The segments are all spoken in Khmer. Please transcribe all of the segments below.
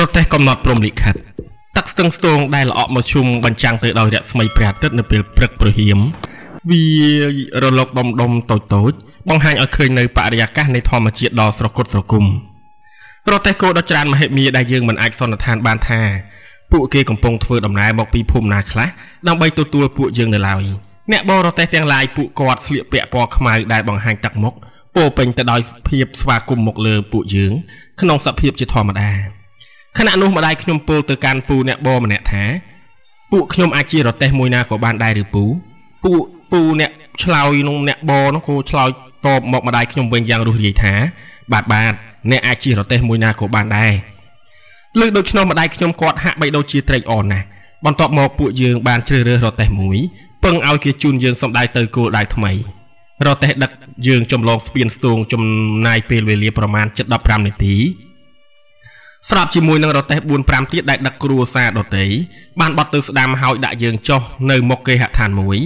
រទេះកំណត់ព្រំលិខិតទឹកស្ទឹងស្ទងដែលល្អក់មកជុំបញ្ចាំងទៅដោយរស្មីព្រះអាទិត្យនៅពេលព្រឹកព្រហៀមវារលកដុំតូចបង្ហាញឲ្យឃើញនៅបរិយាកាសនៃធម្មជាតិដ៏ស្រគត់ស្រគំរទេះគោដ៏ច្រើនមហិមាដែលយើងមិនអាចសន្និដ្ឋានបានថាពួកគេកំពុងធ្វើដំណើរមកពីភូមិណាខ្លះដើម្បីទទួលពួកយើងនៅឡើយអ្នកបរទេះទាំងឡាយពួកគាត់ស្លៀកពាក់ពណ៌ខ្មៅដែលបង្ហាញទឹកមុខពោពេញទៅដោយភាពស្វាគមន៍មកលើពួកយើងក្នុងសភាពជាធម្មតាខណៈនោះម្ដាយខ្ញុំពោលទៅកាន់ពូអ្នកបរម្នាក់ថាពួកខ្ញុំអាចជារទេះមួយណាក៏បានដែរឬពូអ្នកឆ្លើយនោះអ្នកបរនោះក៏ឆ្លើយតបមកម្ដាយខ្ញុំវិញយ៉ាងរួសរាយថាបាទអ្នកអាចជារទេះមួយណាក៏បានដែរលើដូច្នោះម្ដាយខ្ញុំគាត់ហាក់បីដូចជាត្រេកអរណាស់បន្ទាប់មកពួកយើងបានជ្រើសរើសរទេះមួយពឹងឲ្យគេជូនយើងសម្ដៅទៅគោលដៅថ្មីរទេះដឹកយើងចម្លងស្ពានស្ទូងចំណាយពេលវេលាប្រមាណ7-15នាទីស្របជាមួយនឹងរទេះ 4-5 ទៀតដែលដឹកគ្រួសារដទៃបានបត់ទៅស្ដាំហើយដាក់យើងចុះនៅមុខគេហដ្ឋានមួយ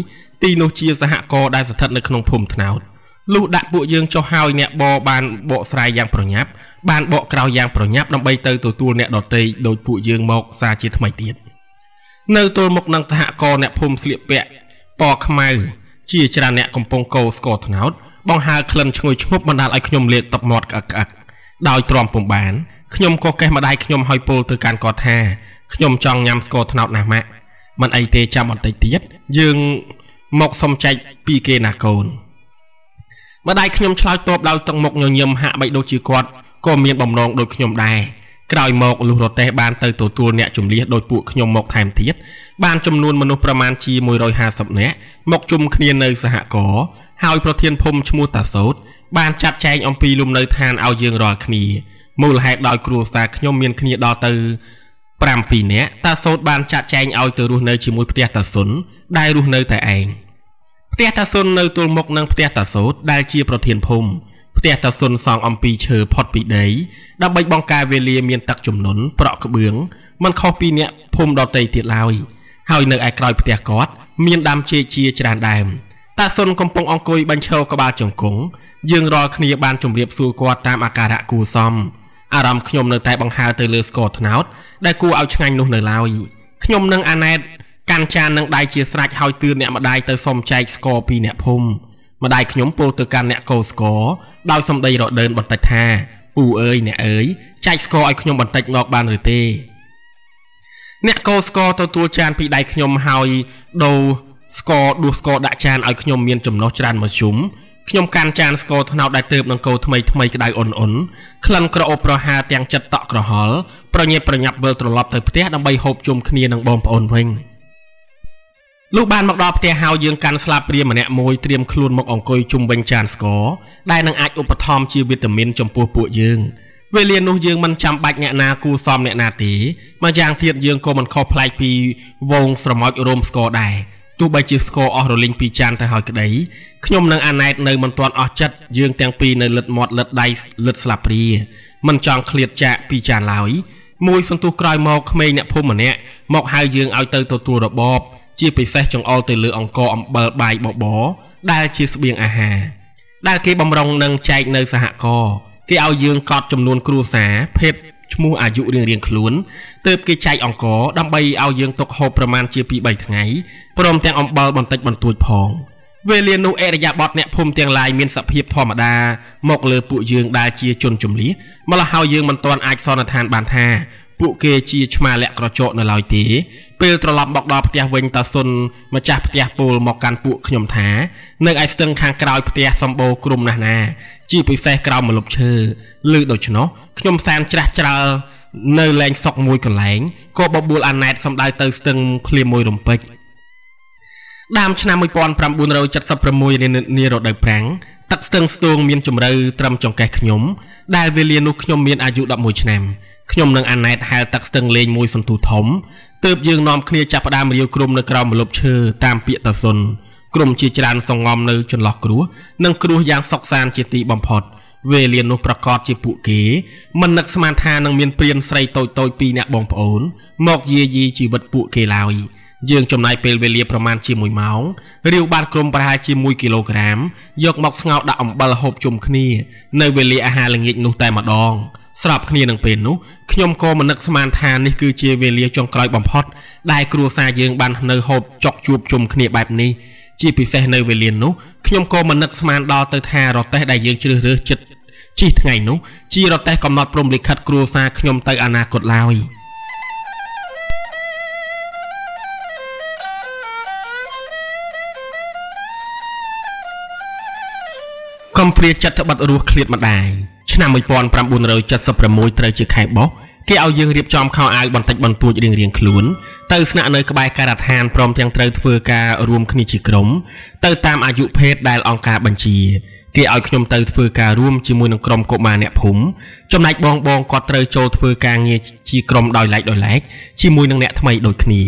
ទីនោះជាសហករណ៍ដែលស្ថិតនៅក្នុងភូមិថ្នោតលុះដាក់ពួកយើងចុះហើយអ្នកបរបានបកស្រាយយ៉ាងប្រញាប់បានបកក្រោយយ៉ាងប្រញាប់ដើម្បីទៅទទួលអ្នកដទៃដោយពួកយើងមកសារជាថ្មីទៀតនៅទល់មុខនឹងសហករណ៍អ្នកភូមិស្លៀកពាក់ពណ៌ខ្មៅជាច្រើនអ្នកកំពុងកោស្ករត្នោតបង្ហើរក្លិនឈ្ងុយឈ្ងប់បណ្ដាលឲ្យខ្ញុំលាតទឹកមាត់ក្អឹកដោយទ្រាំពុំបានខ្ញុំក៏កេះម្ដាយខ្ញុំឲ្យពោលទៅកាន់គាត់ថាខ្ញុំចង់ញ៉ាំស្ករត្នោតណាស់ម៉ាក់មិនអីទេចាំបន្តិចទៀតយើងមកសុំចែកពីគេណាកូនម្ដាយខ្ញុំឆ្លើយតបដោយទឹកមុខញញឹមហាក់បីដូចជាគាត់ក៏មានបំណងដូចខ្ញុំដែរក្រោយមកលុះរទេះបានទៅទទួលអ្នកជំនះដោយពួកខ្ញុំមកថែមទៀតបានចំនួនមនុស្សប្រមាណជា150នាក់មកជុំគ្នានៅសហករណ៍ហើយប្រធានភូមិឈ្មោះតាសោតបានចាត់ចែងអំពីលំនៅឋានឲ្យយើងរាល់គ្នាមូលហេតុដោយគ្រួសារខ្ញុំមានគ្នាដល់ទៅ7នាក់តាសោតបានចាត់ចែងឲ្យទៅរស់នៅជាមួយផ្ទះតាសុនដែលរស់នៅតែឯងផ្ទះតាសុននៅទល់មុខនឹងផ្ទះតាសោតដែលជាប្រធានភូមិផ្ទះតាសុនសង់អំពីឈើផុតពីដីដើម្បីបង្ការវេលាមានទឹកជំនន់ប្រក់ក្បឿងមិនខុសពីអ្នកភូមិដទៃទៀតឡើយហើយនៅឯក្រោយផ្ទះគាត់មានដើមចេកជាច្រើនដើមតាសុនកំពុងអង្គុយបញ្ឈរក្បាលជង្គង់យើងរាល់គ្នាបានជម្រាបសួរគាត់តាមអាការៈគួរសមអារម្មណ៍ខ្ញុំនៅតែបង្ហើរទៅលើស្ករត្នោតដែលគួរឲ្យឆ្ងាញ់នោះនៅឡើយខ្ញុំនិងអាណែតកាន់ចាននឹងដៃជាស្រេចហើយទឿនអ្នកម្ដាយទៅសុំចែកស្ករពីអ្នកភូមិម្ដាយខ្ញុំពោលទៅកាន់អ្នកកោស្ករដោយសម្ដីរដើនបន្តិចថាពូអើយអ្នកអើយចែកស្ករឲ្យខ្ញុំបន្តិចងកបានឬទេអ្នកកោស្ករទទួលចានពីដៃខ្ញុំហើយដូរស្ករដួសស្ករដាក់ចានឲ្យខ្ញុំមានចំណុះច្រើនមកជុំខ្ញុំកាន់ចានស្ករត្នោតដែលទើបនឹងកោថ្មីក្តៅអ៊ុនក្លិនក្រអូបប្រហើរទាំងចិត្តតក់ក្រហល់ប្រញាប់វិលត្រឡប់ទៅផ្ទះដើម្បីហូបជុំគ្នានឹងបងប្អូនវិញលុះបានមកដល់ផ្ទះហើយយើងកាន់ស្លាបព្រាម្នាក់មួយត្រៀមខ្លួនមកអង្គុយជុំវិញចានស្ករដែលនឹងអាចឧបត្ថម្ភជាវីតាមីនចំពោះពួកយើងវេលានោះយើងមិនចាំបាច់អ្នកណាគូសមអ្នកណាទេម្យ៉ាងទៀតយើងក៏មិនខុសប្លែកពីវងស្រមោចរោមស្ករដែរទោះបីជាស្ករអស់រលីងពីចានទៅហើយក្តីខ្ញុំនិងអាណែតនៅមិនទាន់អស់ចិត្តយើងទាំងពីរនៅលិតមាត់លិតដៃលិតស្លាបព្រាមិនចង់ឃ្លាតចាកពីចានឡើយមួយសន្ទុះក្រោយមកក្មេងអ្នកភូមិម្នាក់មកហៅយើងឲ្យទៅទទួលរបបជាពិសេសចង្អុលទៅលើអង្ករអំបិលបាយបបរដែលជាស្បៀងអាហារដែលគេបំរុងនឹងចែកនៅសហករណ៍គេឲ្យយើងកត់ចំនួនគ្រួសារភេទឈ្មោះអាយុរៀងខ្លួនទើបគេចែកអង្ករដើម្បីឲ្យយើងទុកហូបប្រមាណជា 2-3 ថ្ងៃព្រមទាំងអំបិលបន្តិចបន្តួចផងវេលានោះអរិយាប័ត្រអ្នកភូមិទាំងឡាយមានសភាពធម្មតាមកលើពួកយើងដែលជាជនជំនះម្ល៉េះហើយយើងមិនទាន់អាចសន្និដ្ឋានបានថាពួកគេជាឆ្មាលាក់ក្រចកនៅឡើយទេពេលត្រឡប់មកដល់ផ្ទះវិញតាសុនម្ចាស់ផ្ទះពោលមកកាន់ពួកខ្ញុំថានៅឯស្ទឹងខាងក្រោយផ្ទះសម្បូរក្រុមណាស់ណាជាពិសេសក្រោមម្លប់ឈើលើដូច្នោះខ្ញុំសែនច្រាស់ច្រាលនៅលែងសុកមួយកន្លែងក៏បបួលអាណែតសម្ដៅទៅស្ទឹងភ្លាមមួយរំពេចដើមឆ្នាំ1976នារដូវប្រាំងទឹកស្ទឹងស្ទងមានជម្រៅត្រឹមចង្កេះខ្ញុំដែលវេលានោះខ្ញុំមានអាយុ11ឆ្នាំខ្ញុំនិងអាណែតហែលទឹកស្ទឹងលេងមួយសន្ទុះធំទើបយើងនាំគ្នាចាប់ផ្ដើមរាវក្រុមនៅក្រោមម្លប់ឈើតាមពាក្យតាសុនក្រុមជាច្រើនសងំនៅចន្លោះគ្រោះនិងគ្រោះយ៉ាងសុកសានជាទីបំផុតវេលានោះប្រកាសជាពួកគេមិននឹកស្មានថានឹងមានព្រានស្រីតូចៗពីរអ្នកបងប្អូនមកយាយីជីវិតពួកគេឡើយយើងចំណាយពេលវេលាប្រមាណជា1ម៉ោងរាវបានក្រុមប្រហែលជា1គីឡូក្រាមយកមកស្ងោរដាក់អំបិលហូបជុំគ្នានៅវេលាអាហារល្ងាចនោះតែម្ដង ស្របគ្នានឹងពេលនោះខ្ញុំក៏មិននឹកស្មានថានេះគឺជាវេលាចុងក្រោយបំផុតដែលគ្រួសារយើងបាននៅហូបចុកជួបជុំគ្នាបែបនេះជាពិសេសនៅវេលានោះខ្ញុំក៏មិននឹកស្មានដល់ទៅថារទេះដែលយើងជ្រើសរើសចិត្តជិះថ្ងៃនោះជារទេះកំណត់ព្រំលិខិតគ្រួសារខ្ញុំទៅអនាគតឡើយកំព្រាចិត្តត្បិតរស់ឃ្លាតម្ដាយឆ្នាំ1976ត្រូវជាខែបោះគេឲ្យយើងរៀបចំខោអាវបន្តិចបន្តួចរៀងៗខ្លួនទៅស្នាក់នៅក្បែរការដ្ឋានព្រមទាំងត្រូវធ្វើការរួមគ្នាជាក្រុមទៅតាមអាយុភេទដែលអង្គការបញ្ជាគេឲ្យខ្ញុំទៅធ្វើការរួមជាមួយនឹងក្រុមកុមារអ្នកភូមិចំណែកបងគាត់ត្រូវចូលធ្វើការងារជាក្រុមដោយឡែកជាមួយនឹងអ្នកថ្មីដូចគ្នា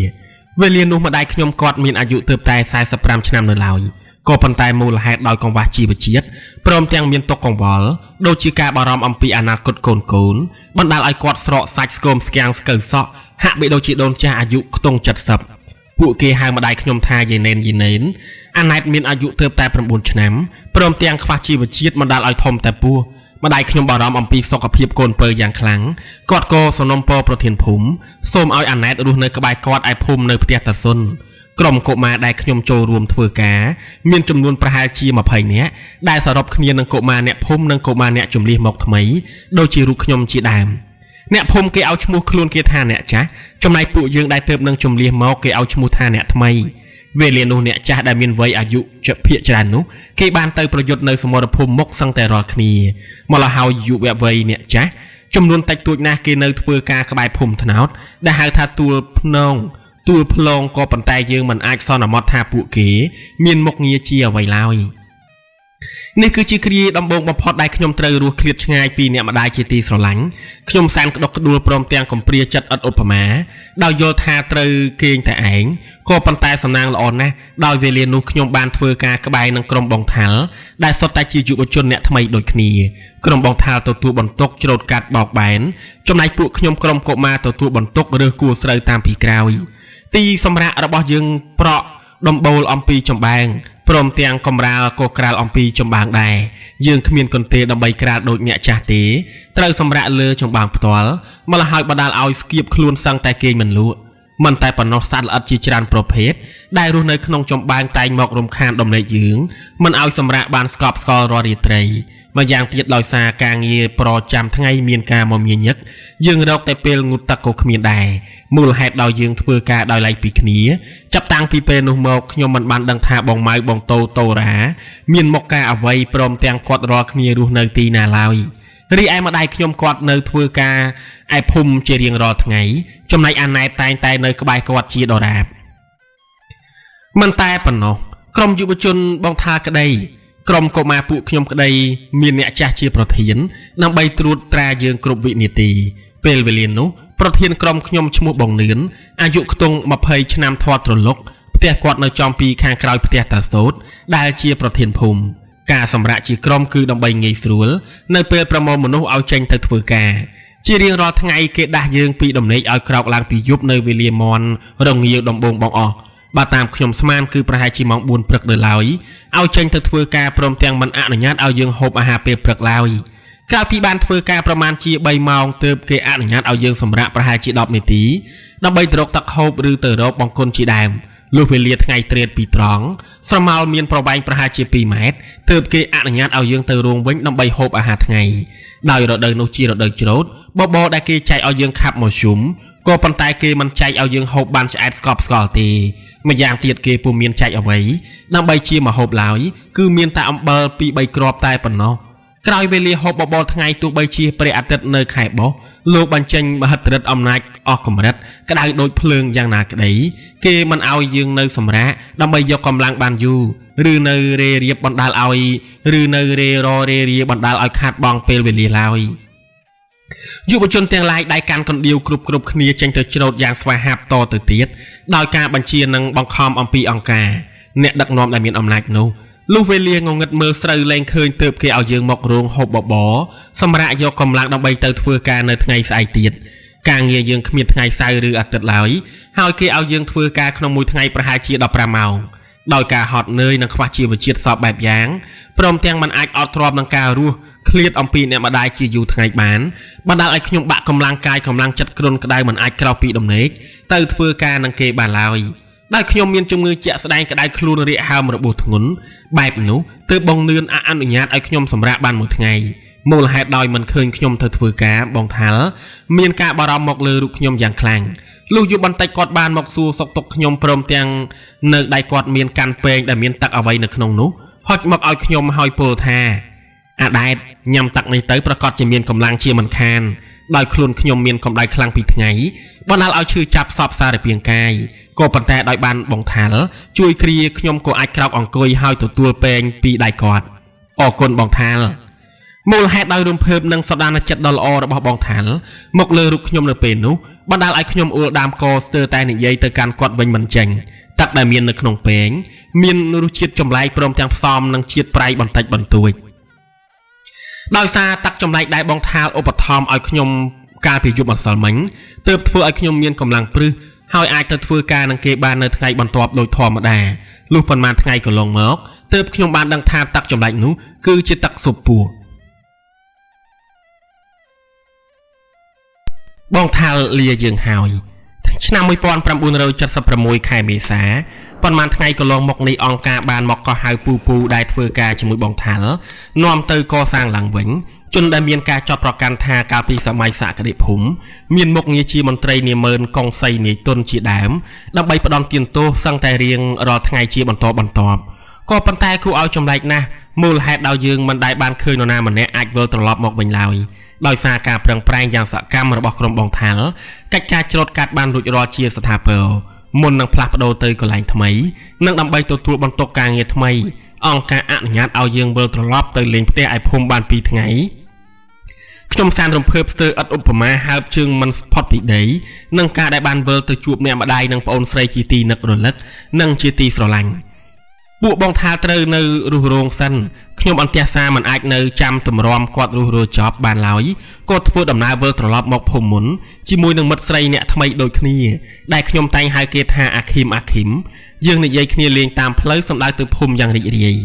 វេលានោះម្ដាយខ្ញុំគាត់មានអាយុទើបតែ45ឆ្នាំនៅឡើយក៏ប៉ុន្តែមូលហេតុដោយកង្វះជីវជាតិព្រមទាំងមានទុក្ខកង្វល់ដូចជាការបារម្ភអំពីអនាគតកូនបណ្ដាលឲ្យគាត់ស្រកសាច់ស្គមស្គាំងស្កើសក់ហាក់បីដូចជាដូនចាស់អាយុខ្ទង់70ពួកគេហៅម្ដាយខ្ញុំថាយេណេនអាណែតមានអាយុទើបតែ9ឆ្នាំព្រមទាំងខ្វះជីវជាតិបណ្ដាលឲ្យធំតែពោះម្ដាយខ្ញុំបារម្ភអំពីសុខភាពកូនពៅយ៉ាងខ្លាំងគាត់ក៏សំណូមពរប្រធានភូមិសូមឲ្យអាណែតរស់នៅក្បែរគាត់ឯភូមិនៅផ្ទះតាសុនក្រុមកុមារដែលខ្ញុំចូលរួមធ្វើការមានចំនួនប្រហែលជា20នាក់ដែលសរុបគ្នានឹងកុមារអ្នកភូមិនិងកុមារអ្នកជំនះមកថ្មីដូចជារូបខ្ញុំជាដើមអ្នកភូមិគេឲ្យឈ្មោះខ្លួនគេថាអ្នកចាស់ចំណែកពួកយើងដែលទើបនឹងជំនះមកគេឲ្យឈ្មោះថាអ្នកថ្មីវេលានោះអ្នកចាស់ដែលមានវ័យអាយុភាគច្រើននោះគេបានទៅប្រយុទ្ធនៅសមរភូមិមុខសឹងតែរាល់គ្នាមកលហើយយុវវ័យអ្នកចាស់ចំនួនតិចតួចណាស់គេនៅធ្វើការក្បែរភូមិថ្នោតដែលហៅថាទួលភ្នងទួលផ្លងក៏ប៉ុន្តែយើងមិនអាចសន្មតថាពួកគេមានមុខងារជាអ្វីឡើយនេះគឺជាគ្រាដំបូងបំផុតដែលខ្ញុំត្រូវរស់ឃ្លាតឆ្ងាយពីអ្នកម្ដាយជាទីស្រឡាញ់ខ្ញុំសែនក្តុកក្តួលព្រមទាំងកំព្រាចិត្តឥតឧបមាដោយយល់ថាត្រូវគេងតែឯងក៏ប៉ុន្តែសំណាងល្អណាស់ដោយវេលានោះខ្ញុំបានធ្វើការក្បែរនឹងក្រុមបងថាល់ដែលសុទ្ធតែជាយុវជនអ្នកថ្មីដូចគ្នាក្រុមបងថាល់ទទួលបន្ទុកច្រូតកាត់បោកបែនចំណែកពួកខ្ញុំក្រុមកុមារទទួលបន្ទុករើសគួរស្រូវតាមពីក្រោយទីសម្រាប់របស់យើងប្រក់ដំបូលអំពីចម្បាំងព្រមទាំងកំរាលក៏ក្រាលអំពីចម្បាំងដែរយើងគ្មានកន្ទេលដើម្បីក្រាលដូចអ្នកចាស់ទេត្រូវសម្រាប់លើចម្បាំងផ្ទាល់ម្ល៉េះហើយបណ្ដាលឲ្យស្គៀបខ្លួនសឹងតែគេមិនលក់មិនតែប៉ុណ្ណោះសត្វល្អិតជាច្រើនប្រភេទដែលរស់នៅក្នុងចម្បាំងតែងមករំខានដំណេកយើងមិនឲ្យសម្រាប់បានស្កប់ស្កល់រាល់រាត្រីម្យ៉ាងទៀតដោយសារការងារប្រចាំថ្ងៃមានការមមាញឹកយើងរកតែពេលងូតទឹកក៏គ្មានដែរមូលហេតុដោយយើងធ្វើការដោយឡែកពីគ្នាចាប់តាំងពីពេលនោះមកខ្ញុំមិនបានដឹងថាបងម៉ៅបងតូរ៉ាមានមុខការអ្វីព្រមទាំងគាត់រាល់គ្នារស់នៅទីណាឡើយរីឯម្ដាយខ្ញុំគាត់នៅធ្វើការឯភូមិជារៀងរាល់ថ្ងៃចំណែកអាណែតតែងតែនៅក្បែរគាត់ជាដរាបមិនតែប៉ុណ្ណោះក្រុមយុវជនបងថាក្តីក្រុមកុមារពួកខ្ញុំក្តីមានអ្នកចាស់ជាប្រធានដើម្បីត្រួតត្រាយើងគ្រប់វិនាទីពេលវេលានោះប្រធានក្រុមខ្ញុំឈ្មោះបងនឿនអាយុខ្ទង់20ឆ្នាំធាត់ត្រឡុកផ្ទះគាត់នៅចំពីខាងក្រោយផ្ទះតាសូតដែលជាប្រធានភូមិការសម្រាកជាក្រុមគឺដើម្បីងាយស្រួលនៅពេលប្រមូលមនុស្សឲ្យចេញទៅធ្វើការជារៀងរាល់ថ្ងៃគេដាស់យើងពីដំណេកឲ្យក្រោកឡើងពីយប់នៅវេលាមាន់រងាវដំបងបងអស់បើតាមខ្ញុំស្មានគឺប្រហែលជាម៉ោង4ព្រឹកដល់ឡើយឲ្យចេញទៅធ្វើការព្រមទាំងមិនអនុញ្ញាតឲ្យយើងហូបអាហារពេលព្រឹកឡើយក្រោយពីបានធ្វើការប្រមាណជា3ម៉ោងទើបគេអនុញ្ញាតឲ្យយើងសម្រាកប្រហែលជា10នាទីដើម្បីទៅរកទឹកហូបឬទៅរកបង្គន់ជាដើមលុះវេលាថ្ងៃត្រេតពីត្រង់ស្រមោលមានប្រវែងប្រហែលជា2ម៉ែត្រទើបគេអនុញ្ញាតឲ្យយើងទៅរោងវិញដើម្បីហូបអាហារថ្ងៃដោយរដូវនោះជារដូវច្រូតបបរដែលគេចែកឲ្យយើងខាប់មកជុំក៏ប៉ុន្តែគេមិនចែកឲ្យយើងហូបបានឆ្អែតស្កប់ស្កល់ទេម្យ៉ាងទៀតគេពុំមានចែកអ្វីដើម្បីជាមកហូបឡើយគឺមានតែអំបិល2-3គ្រាប់តែប៉ុណ្ណោះក្រោយវេលាហូបបបរថ្ងៃទោះបីជាព្រះអាទិត្យនៅខែបោះលោកបញ្ចេញមហិទ្ធិឫទ្ធិអំណាចអស់កម្រិតក្តៅដូចភ្លើងយ៉ាងណាក្តីគេមិនឲ្យយើងនៅសម្រាកដើម្បីយកកម្លាំងបានយូរឬនៅរេរៀបបណ្ដាលឲ្យខាតបង់ពេលវេលាឡើយយុវជនទាំងឡាយដៃកាន់កណ្ដៀវគ្រប់គ្នាចេញទៅច្រូតយ៉ាងស្វាហាប់តទៅទៀតដោយការបញ្ជានិងបង្ខំអំពីអង្គការអ្នកដឹកនាំដែលមានអំណាចនោះលុះវេលាងងឹតមើលស្រូវលែងឃើញទើបគេឲ្យយើងមករោងហូបបបរសម្រាប់យកកម្លាំងដើម្បីទៅធ្វើការនៅថ្ងៃស្អែកទៀតការងារយើងគ្មានថ្ងៃសៅរ៍ឬអាទិត្យឡើយហើយគេឲ្យយើងធ្វើការក្នុងមួយថ្ងៃប្រហែលជា15ម៉ោង ដោយការហត់នឿយនិងខ្វះជីវជាតិសពបែបយ៉ាងព្រមទាំងមិនអាចអត់ទ្រាំនឹងការរស់ឃ្លាតអំពីអ្នកម្ដាយជាយូរថ្ងៃបានបណ្ដាលឲ្យខ្ញុំបាក់កម្លាំងកាយកម្លាំងចិត្តគ្រុនក្តៅមិនអាចក្រោកពីដំណេកទៅធ្វើការនឹងគេបានឡើយដោយខ្ញុំមានជំងឺជាក់ស្ដែងក្តៅខ្លួនរាកហើមរបួសធ្ងន់បែបនោះទើបបងនឿនអនុញ្ញាតឲ្យខ្ញុំសម្រាកបានមួយថ្ងៃមូលហេតុដោយមិនឃើញខ្ញុំទៅធ្វើការបងថាល់មានការបារម្ភមកលើរូបខ្ញុំយ៉ាងខ្លាំងលុះយូរបន្តិចគាត់បានមកសួរសុខទុក្ខខ្ញុំព្រមទាំងនៅដៃគាត់មានកាន់ពេងដែលមានទឹកអ្វីនៅក្នុងនោះហុចមកឲ្យខ្ញុំហើយពោលថាអាដែតញ៉ាំទឹកនេះទៅប្រកាសជាមានកម្លាំងជាមិនខានដោយខ្លួនខ្ញុំមានកម្ដៅខ្លាំងពីថ្ងៃបណ្ដាលឲ្យឈឺចាប់សពសារពាង្គកាយក៏ប៉ុន្តែដោយបានបងថាល់ជួយគ្រាខ្ញុំក៏អាចក្រោកអង្គុយហើយទទួលពេងពីដៃគាត់អរគុណបងថាល់មូលហេតុដោយរំភើបនិងសន្តានចិត្តដ៏ល្អរបស់បងថាល់មកលើរូបខ្ញុំនៅពេលនោះបណ្ដាលឲ្យខ្ញុំអួលដាមកស្ទើរតែនិយាយទៅកាន់គាត់វិញមិនចេញទឹកដែលមាននៅក្នុងពេងមានរសជាតិចម្លែកព្រមទាំងផ្សំនឹងជាតិប្រៃបន្តិចបន្តួចដោយសារទឹកចម្លែកដែលបងថាល់ឧបត្ថម្ភឲ្យខ្ញុំកាលពីយប់ម្សិលមិញទើបធ្វើឲ្យខ្ញុំមានកម្លាំងព្រឹសហើយអាចទៅធ្វើការនឹងគេបាននៅថ្ងៃបន្ទាប់ដោយធម្មតាលុះប៉ុន្មានថ្ងៃកន្លងមកទើបខ្ញុំបានដឹងថាទឹកចម្លែកនោះគឺជាទឹកស៊ុបពោះបងថាល់លាយើងហើយឆ្នាំ1976ខែមេសាប៉ុន្មានថ្ងៃកន្លងមកនេះអង្គការបានមកកោះហៅពូដែលធ្វើការជាមួយបងថាល់នាំទៅកសាងឡើងវិញជនដែលមានការចោទប្រកាន់ថាកាលពីសម័យសក្តិភូមិមានមុខងារជាមន្ត្រីនាម៉ឺនកុងសីនាយទុនជាដើមដើម្បីផ្ដន់ទានទោសសឹងតែរៀងរាល់ថ្ងៃជាបន្តក៏ប៉ុន្តែគួរឲ្យចម្លែកណាស់មូលហេតុដោយយើងមិនដែលបានឃើញនរណាម្នាក់អាចវិលត្រឡប់មកវិញឡើយដោយសារការប្រឹងប្រែងយ៉ាងសកម្មរបស់ក្រុមបងថាល់កិច្ចការច្រូតកាត់បានរួចរាល់ជាស្ថាពរមុននឹងផ្លាស់ប្ដូរទៅកន្លែងថ្មីនិងដើម្បីទទួលបន្ទុកការងារថ្មីអង្គការអនុញ្ញាតឲ្យយើងវិលត្រឡប់ទៅលេងផ្ទះឯភូមិបាន2ថ្ងៃខ្ញុំសានរំភើបស្ទើរឥតឧបមាហើបជើងមិនផុតពីដីនឹងការដែលបានវិលទៅជួបអ្នកម្ដាយនិងប្អូនស្រីជាទីនឹករលឹកនិងជាទីស្រឡាញ់ពួកបងថាត្រូវនៅរុះរោងសិនខ្ញុំអន្ទះសារមិនអាចនៅចាំតម្រាំគាត់រុះរោចប់បានឡើយក៏ធ្វើដំណើរវិលត្រឡប់មកភូមិមុនជាមួយនឹងមិត្តស្រីអ្នកថ្មីដូចគ្នាដែលខ្ញុំតែងហៅគេថាអាឃីមយើងនិយាយគ្នាលេងតាមផ្លូវសំដៅទៅភូមិយ៉ាងរីករាយ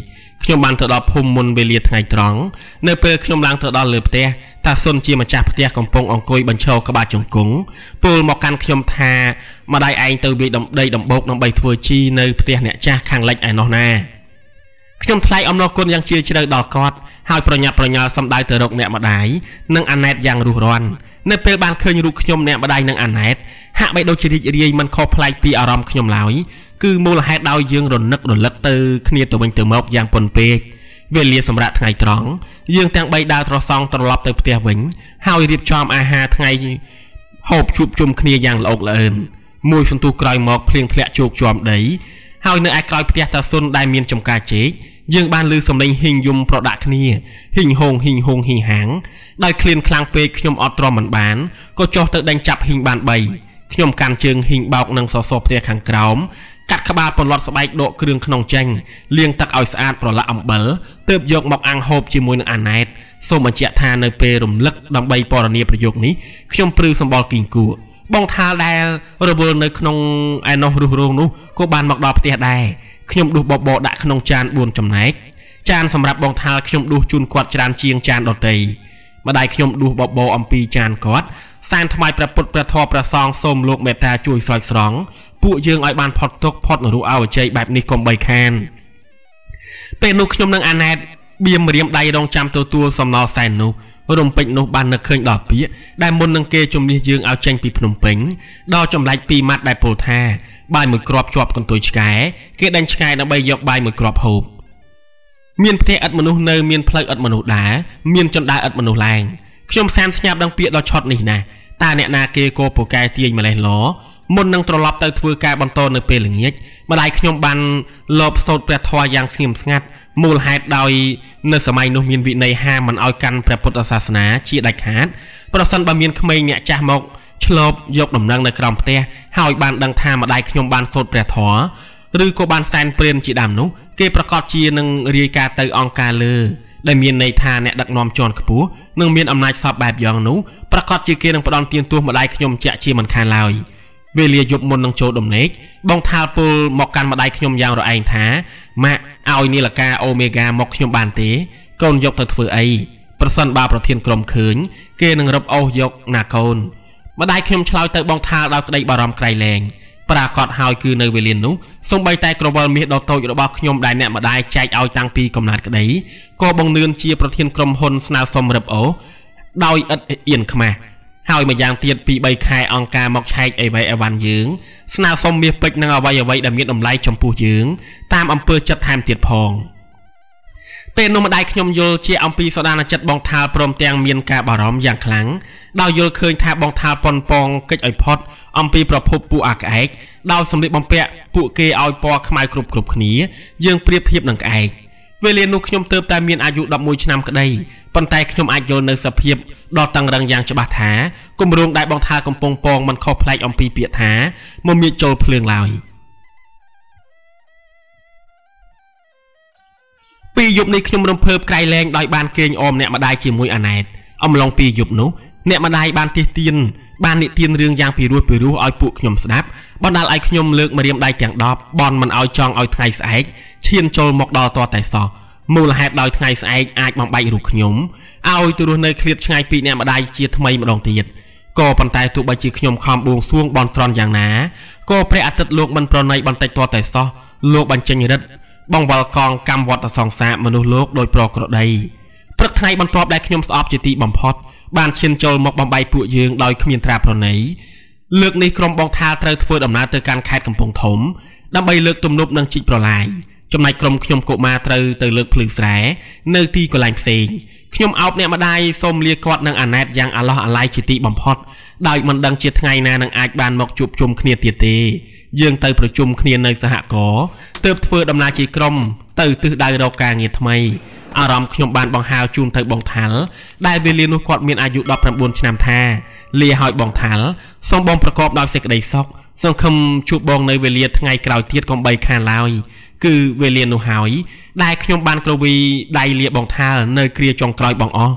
ខ្ញុំបានទៅដល់ភូមិមុនវេលាថ្ងៃត្រង់នៅពេលខ្ញុំឡើងទៅដល់លើផ្ទះតាសុនជាម្ចាស់ផ្ទះកំពុងអង្គុយបញ្ឈរក្បាលជង្គង់ពោលមកកាន់ខ្ញុំថាម្ដាយឯងទៅវាយដីដំបូកដើម្បីធ្វើជីនៅផ្ទះអ្នកចាស់ខាងលិចឯណោះណាខ្ញុំថ្លែងអំណរគុណយ៉ាងជ្រាលជ្រៅដល់គាត់ហើយប្រញាប់ប្រញាល់សម្ដៅទៅរកអ្នកម្ដាយនិងអាណែតយ៉ាងរុះរាន់នៅពេលបានឃើញរូបខ្ញុំអ្នកម្ដាយនិងអាណែតហាក់បីដូចជារីករាយមិនខុសប្លែកពីអារម្មណ៍ខ្ញុំឡើយគឺមូលហេតុដោយយើងរនឹករលឹកទៅគ្នាទៅវិញទៅមកយ៉ាងពន់ពេកវេលាសម្រាប់ថ្ងៃត្រង់យើងទាំង3ដើរត្រសងត្រឡប់ទៅផ្ទះវិញហើយរៀបចំអាហារថ្ងៃហូបជួបជុំគ្នាយ៉ាងល្អកល្អឿនមួយសន្ទុះក្រោយមកភ្លៀងធ្លាក់ជោកជាំដីហើយនៅឯក្រោយផ្ទះតាសុនដែលមានចំការចេកយើងបានឮសំឡេងហ៊ីងយំប្រដាក់គ្នាហ៊ីងហងហ៊ីងហាងដោយឃ្លានខ្លាំងពេកខ្ញុំអត់ទ្រាំមិនបានក៏ចុះទៅដេញចាប់ហ៊ីងបាន3ខ្ញុំកាន់ជើងហ៊ីងបោកនឹងសសរផ្ទះខាងក្រោមកាត់ក្បាលពន្លត់ស្បែកដកគ្រឿងក្នុងចេញលាងទឹកឲ្យស្អាតប្រឡាក់អំបិលទើបយកមកអាំងហូបជាមួយនឹងអាណែតសូមបញ្ជាក់ថានៅពេលរំលឹកដើម្បីពណ៌នាប្រយោគនេះខ្ញុំព្រឺសម្បល់គីងគួរបងថាល់ដែលរវល់នៅក្នុងឯណោះរុះរោងនោះក៏បានមកដល់ផ្ទះដែរខ្ញុំដួសបបរដាក់ក្នុងចាន4ចំណែកចានសម្រាប់បងថាល់ខ្ញុំដួសជូនគាត់ច្រើនជាងចានដទៃម្ដាយខ្ញុំដួសបបរអំពីចានគាត់សែនថ្វាយព្រះពុទ្ធព្រះធម៌ព្រះសង្ឃសូមលោកមេត្តាជួយស្រោចស្រង់ពួកយើងឲ្យបានផុតទុក្ខផុតនរោអវជ័យបែបនេះកុំបីខានពេលនោះខ្ញុំនឹងអាណែតបៀមរៀមដៃរងចាំទទួលសំណល់សែននោះរំពេចនោះបាននឹកឃើញដល់ពាក្យដែលមុននឹងគេជំនះយើងឲ្យចេញពីភ្នំពេញដល់ចម្លែក2ម៉ាត់ដែលពោលថាបាយមួយគ្រាប់ជាប់កន្ទុយឆ្កែគេដេញឆ្កែដើម្បីយកបាយមួយគ្រាប់ហូបមានផ្ទះឥតមនុស្សនៅមានផ្លូវឥតមនុស្សដើរមានជណ្ដើរឥតមនុស្សឡើងខ្ញុំសានស្ញាប់ដឹងពាក្យដល់ឆត់នេះណាតើអ្នកណាគេក៏ពូកែទាញម្លេះឡមុននឹងត្រឡប់ទៅធ្វើការបន្តនៅពេលល្ងាចម្ដាយខ្ញុំបានលបសូត្រព្រះធម៌យ៉ាងស្ងៀមស្ងាត់មូលហេតុដោយនៅសម័យនោះមានវិន័យហាមមិនឲ្យកាន់ព្រះពុទ្ធសាសនាជាដាច់ខាតប្រសិនបើមានក្មេងអ្នកចាស់មកឆ្លប់យកដំណឹងនៅក្រោមផ្ទះហើយបានដឹងថាម្ដាយខ្ញុំបានសូត្រព្រះធម៌ឬក៏បានសែនព្រានជាដើមនោះគេប្រកាសជានឹងរាយការណ៍ទៅអង្គការលើដែលមានន័យថាអ្នកដឹកនាំជាន់ខ្ពស់នឹងមានអំណាចសពបែបយ៉ាងនោះប្រកាសជាគេនឹងផ្ដន់ទានទោសម្ដាយខ្ញុំជាក់ជាមិនខានឡើយ វេលាយប់មុននឹងចូលដំណេកបងថាលពលមកកាន់ម្ដាយខ្ញុំយ៉ាងរឯងថាម៉ាក់ឲ្យនីលកាអូមេហ្គាមកខ្ញុំបានទេកូនយកទៅធ្វើអីប្រសិនបើប្រធានក្រុមឃើញគេនឹងរឹបអូសយកណាកូនម្ដាយខ្ញុំឆ្លើយទៅបងថាលដោយក្តីបារម្ភក្រៃលែងប្រាកដហើយគឺនៅវេលានោះសូម្បីតែក្រវិលមាសដ៏តូចរបស់ខ្ញុំដែលអ្នកម្ដាយចែកឲ្យតាំងពីកំណើតក្តីក៏បងនឿនជាប្រធានក្រុមហ៊ុនស្នើសុំរឹបអូសដោយឥតអៀនខ្មាស់ហើយម្យ៉ាងទៀតពី3ខែអង្គការមកឆែកអីវ៉ៃអីវ៉ាន់យើងស្នើសុំមាសពេជ្រនិងអ្វីដែលមានតម្លៃចំពោះយើងតាមអំពើចិត្តថែមទៀតផងពេលនោះម្ដាយខ្ញុំយល់ជាអំពីសដានចិត្តបងថាលព្រមទាំងមានការបារម្ភយ៉ាងខ្លាំងដោយយល់ឃើញថាបងថាលប៉ុនប៉ងកិច្ចឲ្យផុតអំពីប្រភពពួកអាក្អែកដោយសម្លៀកបំពាក់ពួកគេឲ្យពណ៌ខ្មៅគ្រប់គ្នាយើងប្រៀបធៀបនឹងក្អែកវេលានោះខ្ញុំទើបតែមានអាយុ11ឆ្នាំក្តីប៉ុន្តែខ្ញុំអាចយល់នៅសភាពដ៏តឹងរ៉ឹងយ៉ាងច្បាស់ថាគម្រោងដែលបងថាកំពុងពងមិនខុសប្លែកអំពីពាក្យថាមកមានចូលភ្លើងឡើយពីយប់នេះខ្ញុំរំភើបក្រៃលែងដោយបានគេងអមអ្នកម្ដាយជាមួយអាណែតអំឡុងពីយប់នោះអ្នកម្ដាយបានទានបាននិទានរឿងយ៉ាងពីរោះឲ្យពួកខ្ញុំស្ដាប់បណ្ដាលឲ្យខ្ញុំលើកម្រាមដៃទាំង10បន់មិនឲ្យចង់ឲ្យថ្ងៃស្អែកឈានចូលមកដល់តតែសោះមូលហេតុដោយថ្ងៃស្អែកអាចបំបែករូបខ្ញុំឲ្យទៅរស់នៅឃ្លាតឆ្ងាយពីអ្នកម្ដាយជាថ្មីម្ដងទៀតក៏ប៉ុន្តែទោះបីជាខ្ញុំខំបួងសួងបន់ស្រន់យ៉ាងណាក៏ព្រះអាទិត្យលោកមិនប្រណីបន្តិចតតែសោះលោកបញ្ចេញរិទ្ធបងវល់កងកម្មវត្តសង្សារមនុស្សលោកដោយប្រក្រតីព្រឹកថ្ងៃបន្ទាប់ដែលខ្ញុំស្អប់ជាទីបំផុតបានឈានចូលមកបំបីពួកយើងដោយគ្មានត្រាប្រណីលើកនេះក្រុមបងថាលត្រូវធ្វើដំណើរទៅកាន់ខេត្តកំពង់ធំដើម្បីលើកទំនប់និងជីកប្រឡាយចំណែកក្រុមខ្ញុំកុមារត្រូវទៅលើកភ្លឺស្រែនៅទីកន្លែងផ្សេងខ្ញុំអោបអ្នកម្ដាយសូមលាគាត់នឹងអាណែតយ៉ាងអាឡោះអាល័យជាទីបំផុតដោយមិនដឹងជាថ្ងៃណានឹងអាចបានមកជួបជុំគ្នាទៀតទេយើងទៅប្រជុំគ្នានៅសហករណ៍ទើបធ្វើដំណើរជាក្រុមទៅទិសដៅរកការងារថ្មីអារម្មណ៍ខ្ញុំបានបង្ហាញជូនទៅបងថាលដែលវេលានោះគាត់មានអាយុ19ឆ្នាំថាលាឲ្យបងថាលសូមបងប្រកបដោយសេចក្តីសុខសង្ឃឹមជួបបងនៅវេលាថ្ងៃក្រោយទៀតកុំបីខានឡើយគឺវេលានោះហើយដែលខ្ញុំបានក្រវីដៃលាបងថាលនៅគ្រាចុងក្រោយបងអស់